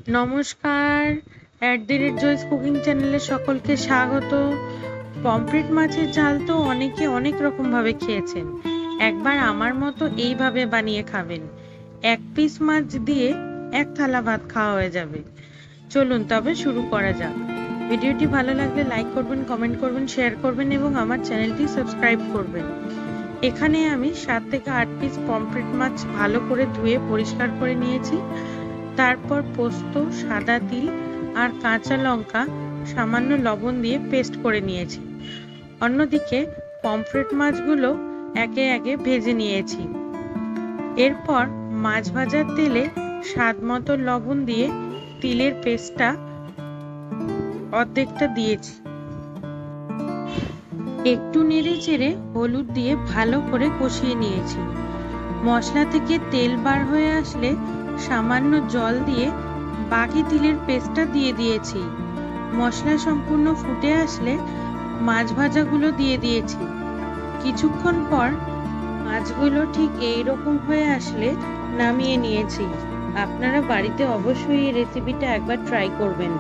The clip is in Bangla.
নমস্কার, @জয়স কুকিং চ্যানেলে সকলকে স্বাগত। পমফ্রেট মাছের ঝাল তো অনেকে অনেক রকম ভাবে খেয়েছেন। একবার আমার মতো এইভাবে বানিয়ে খাবেন, এক পিস মাছ দিয়ে এক থালা ভাত খাওয়া হয়ে যাবে। চলুন তবে শুরু করা যাক। ভিডিওটি ভালো লাগলে লাইক করবেন, কমেন্ট করবেন, শেয়ার করবেন এবং আমার চ্যানেলটি সাবস্ক্রাইব করবেন। এখানে আমি 7 থেকে 8 পিস পমফ্রেট মাছ ভালো করে ধুয়ে পরিষ্কার করে নিয়েছি। তারপর পোস্ত, সাদা তিল আর কাঁচা লঙ্কা সামান্য লবণ দিয়ে পেস্ট করে নিয়েছি। অন্যদিকে পমফ্রেট মাছগুলো একে একে ভেজে নিয়েছি। এরপর মাছ ভাজার তেলে স্বাদ মতো লবণ দিয়ে তিলের পেস্টটা অর্ধেকটা দিয়েছি। একটু নেড়ে চেড়ে হলুদ দিয়ে ভালো করে কষিয়ে নিয়েছি। মশলা থেকে তেল বার হয়ে আসলে সামান্য জল দিয়ে বাকি তিলের পেস্টটা দিয়ে দিয়েছি। মশলা সম্পূর্ণ ফুটে আসলে মাছ ভাজাগুলো দিয়ে দিয়েছি। কিছুক্ষণ পর মাছগুলো ঠিক এইরকম হয়ে আসলে নামিয়ে নিয়েছি। আপনারা বাড়িতে অবশ্যই এই রেসিপিটা একবার ট্রাই করবেন।